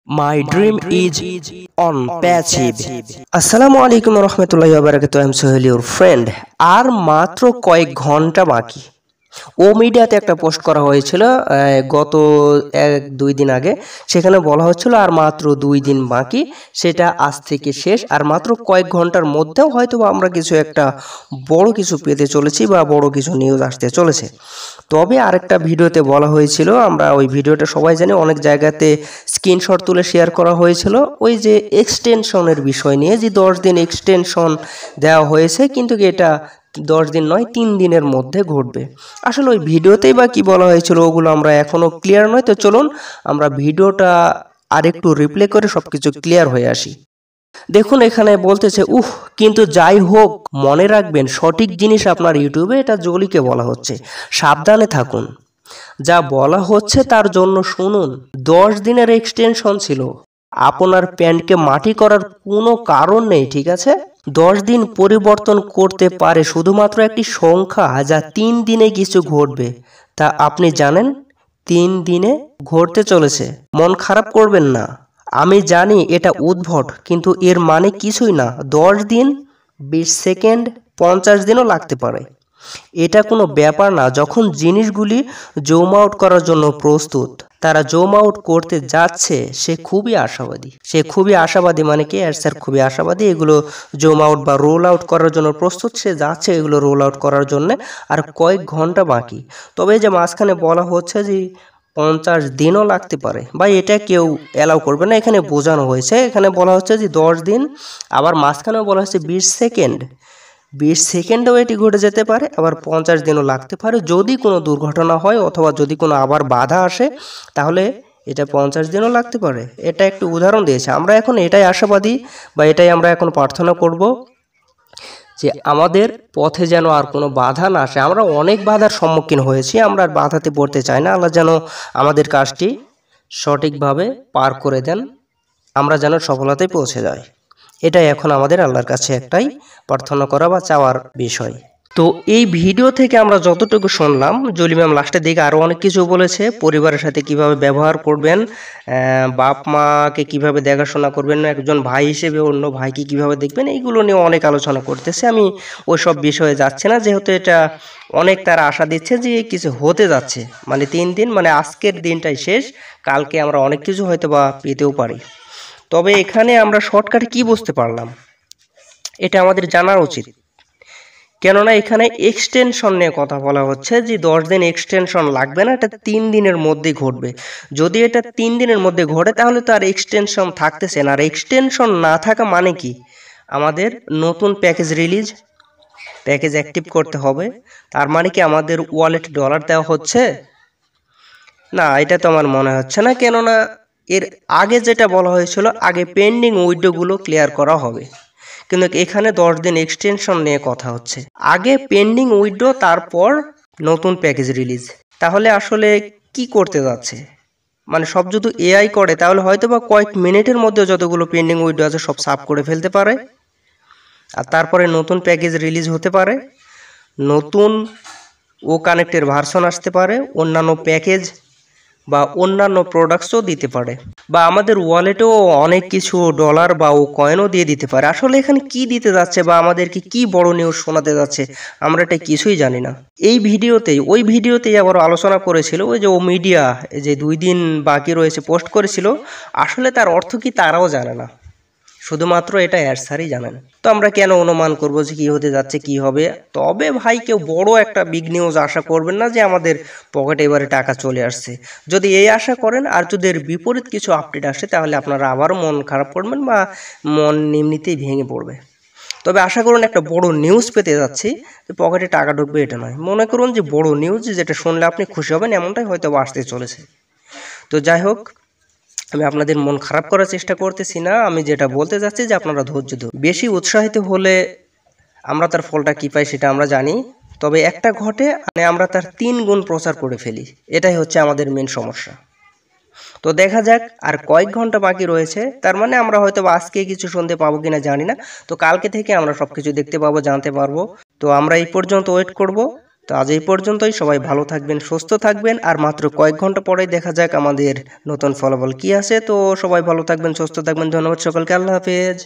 My dream is on passive. আসসালামু আলাইকুম রহমতুল্লাহি ওয়া বারাকাতুহু। I am Sohel your friend. আর মাত্র কয়েক ঘন্টা বাকি। ও মিডিয়াতে একটা পোস্ট করা হয়েছিল গত 1-2 দিন আগে। সেখানে বলা হচ্ছিল আর মাত্র 2 দিন বাকি, সেটা আজ থেকে শেষ। আর মাত্র কয়েক ঘন্টার মধ্যেও হয়তো আমরা কিছু একটা বড় কিছু পেতে চলেছি বা বড় কিছু নিউজ আসতে চলেছে। তবে আরেকটা ভিডিওতে বলা হয়েছিল, আমরা ওই ভিডিওটা সবাই জানি, অনেক জায়গাতে স্ক্রিনশট তুলে শেয়ার করা হয়েছিল ওই যে এক্সটেনশনের বিষয় নিয়ে, যে 10 দিন এক্সটেনশন দেওয়া হয়েছে, কিন্তু এটা 10 দিন নয় 3 দিনের মধ্যে ঘটবে। আসলে ওই ভিডিওতেই বা কি বলা হয়েছিল ওগুলো আমরা এখনো ক্লিয়ার নয়। তো চলুন আমরা ভিডিওটা আরেকটু রিপ্লে করে সবকিছু ক্লিয়ার হয়ে আসি। দেখুন এখানে বলতেছে কিন্তু যাই হোক মনে রাখবেন সঠিক জিনিস আপনার ইউটিউবে এটা জলিকে বলা হচ্ছে, সাবধানে থাকুন। যা বলা হচ্ছে তার জন্য শুনুন। 10 দিনের এক্সটেনশন ছিল, আপনার প্যান্টকে মাটি করার কোনো কারণ নেই, ঠিক আছে? 10 দিন পরিবর্তন করতে পারে শুধুমাত্র একটি সংখ্যা, যা 3 দিনে কিছু ঘটবে। তা আপনি জানেন 3 দিনে ঘটতে চলেছে। মন খারাপ করবেন না, আমি জানি এটা উদ্ভট, কিন্তু এর মানে কিছুই না। 10 দিন, 20 সেকেন্ড, 50 দিনও লাগতে পারে। এটা কোনো ব্যাপার না। যখন জিনিসগুলি জুম আউট করার জন্য প্রস্তুত, তারা জুম আউট করতে যাচ্ছে, সে খুবই আশাবাদী মানে কি, স্যার খুবই আশাবাদী এগুলো জুম আউট বা রোল আউট করার জন্য প্রস্তুত, সে যাচ্ছে এগুলো রোল আউট করার জন্য। আর কয়েক ঘন্টা বাকি। তবে যে মাঝখানে বলা হচ্ছে যে 50 দিনও লাগতে পারে, বা এটা কেউ অ্যালাউ করবে না। এখানে বোঝানো হয়েছে, এখানে বলা হচ্ছে যে 10 দিন, আবার মাঝখানেও বলা হচ্ছে 20 সেকেন্ড। 20 সেকেন্ডেও এটি ঘটে যেতে পারে, আবার 50 দিনও লাগতে পারে যদি কোনো দুর্ঘটনা হয়, অথবা যদি কোনো আবার বাধা আসে, তাহলে এটা 50 দিনও লাগতে পারে। এটা একটু উদাহরণ দিয়েছে। আমরা এখন এটাই আশাবাদী, বা এটাই আমরা এখন প্রার্থনা করব যে আমাদের পথে যেন আর কোনো বাধা না আসে। আমরা অনেক বাধার সম্মুখীন হয়েছি, আমরা আর বাধাতে পড়তে চাই না। আল্লাহ যেন আমাদের কাজটি সঠিকভাবে পার করে দেন, আমরা যেন সফলতায় পৌঁছে যাই। এটাই এখন আমাদের আল্লাহর কাছে একটাই প্রার্থনা করা বা চাওয়ার বিষয়। তো এই ভিডিও থেকে আমরা যতটুকু শুনলাম, জলি ম্যাম লাস্টের দিকে আরও অনেক কিছু বলেছে। পরিবারের সাথে কিভাবে ব্যবহার করবেন, বাপ মাকে কিভাবে দেখাশোনা করবেন, একজন ভাই হিসেবে অন্য ভাইকে কিভাবে দেখবেন, এইগুলো নিয়ে অনেক আলোচনা করতেছে। আমি ওই সব বিষয়ে যাচ্ছি না, যেহেতু এটা অনেক তারা আশা দিচ্ছে যে কিছু হতে যাচ্ছে। মানে 3 দিন, মানে আজকের দিনটাই শেষ, কালকে আমরা অনেক কিছু হয়তো বা পেতেও পারি। তবে এখানে আমরা শর্টকাটে কি বুঝতে পারলাম, এটা আমাদের জানার উচিত। কেননা এখানে এক্সটেনশন নিয়ে কথা বলা হচ্ছে যে 10 দিন এক্সটেনশন লাগবে না, এটা 3 দিনের মধ্যে ঘটবে। যদি এটা 3 দিনের মধ্যে ঘটে, তাহলে তো আর এক্সটেনশন থাকতেছে না। আর এক্সটেনশন না থাকা মানে কি, আমাদের নতুন প্যাকেজ অ্যাক্টিভ করতে হবে। তার মানে কি আমাদের ওয়ালেটে ডলার দেওয়া হচ্ছে না? এটা তো আমার মনে হচ্ছে না। কেননা এর আগে যেটা বলা হয়েছিল, আগে পেন্ডিং উইড্রোগুলো ক্লিয়ার করা হবে, কিন্তু এখানে 10 দিন এক্সটেনশন নিয়ে কথা হচ্ছে। আগে পেন্ডিং উইথড্র, তারপর নতুন প্যাকেজ রিলিজ। তাহলে আসলে কি করতে যাচ্ছে? মানে সব যদি এআই করে, তাহলে হয়তো বা কয়েক মিনিটের মধ্যে যতগুলো পেন্ডিং উইথড্র আছে সব সাফ করে ফেলতে পারে, আর তারপরে নতুন প্যাকেজ রিলিজ হতে পারে, নতুন ও কানেক্টের ভার্সন আসতে পারে, অন্যান্য প্যাকেজ বা অন্যান্য প্রোডাক্টসও দিতে পারে, বা আমাদের ওয়ালেটেও অনেক কিছু ডলার বা ও কয়েনও দিয়ে দিতে পারে। আসলে এখানে কি দিতে যাচ্ছে বা আমাদেরকে কি বড় নিউজ শোনাতে যাচ্ছে, আমরা এটা কিছুই জানি না। ওই ভিডিওতেই আবার আলোচনা করেছিল, ওই যে ও মিডিয়া যে 2 দিন বাকি রয়েছে পোস্ট করেছিল, আসলে তার অর্থ কি তারাও জানে না, শুধুমাত্র এটা স্যারই জানেন। তো আমরা কেন অনুমান করবো যে কি হতে যাচ্ছে, কি হবে? তবে ভাই কেউ বড় একটা বিগ নিউজ আশা করবেন না যে আমাদের পকেটে এবারে টাকা চলে আসছে। যদি এই আশা করেন, আর যদি এর বিপরীত কিছু আপডেট আসে, তাহলে আপনারা আবারও মন খারাপ করবেন বা মন এমনিতেই ভেঙে পড়বে। তবে আশা করুন একটা বড় নিউজ পেতে যাচ্ছি, যে পকেটে টাকা ঢুকবে এটা নয়। মনে করুন যে বড় নিউজ, যেটা শুনলে আপনি খুশি হবেন, এমনটাই হয়তো আসতে চলেছে। তো যাই হোক, আমি আপনাদের মন খারাপ করার চেষ্টা করতেছি না। আমি যেটা বলতে চাচ্ছি যে আপনারা ধৈর্য ধরুন। বেশি উৎসাহিত হলে আমরা তার ফলটা কী পাই সেটা আমরা জানি। তবে একটা ঘটে, মানে আমরা তার 3 গুণ প্রচার করে ফেলি, এটাই হচ্ছে আমাদের মেন সমস্যা। তো দেখা যাক, আর কয়েক ঘন্টা বাকি রয়েছে। তার মানে আমরা হয়তো আজকে কিছু শুনতে পাবো কিনা জানি না, তো কালকে থেকে আমরা সব কিছু দেখতে পাবো, জানতে পারবো। তো আমরা এই পর্যন্ত ওয়েট করব। তো আজ এই পর্যন্তই। সবাই ভালো থাকবেন, সুস্থ থাকবেন, আর মাত্র কয়েক ঘন্টা পরেই দেখা যাক আমাদের নতুন ফলাফল কি আছে। তো সবাই ভালো থাকবেন, সুস্থ থাকবেন। ধন্যবাদ সকলকে। আল্লাহ হাফেজ।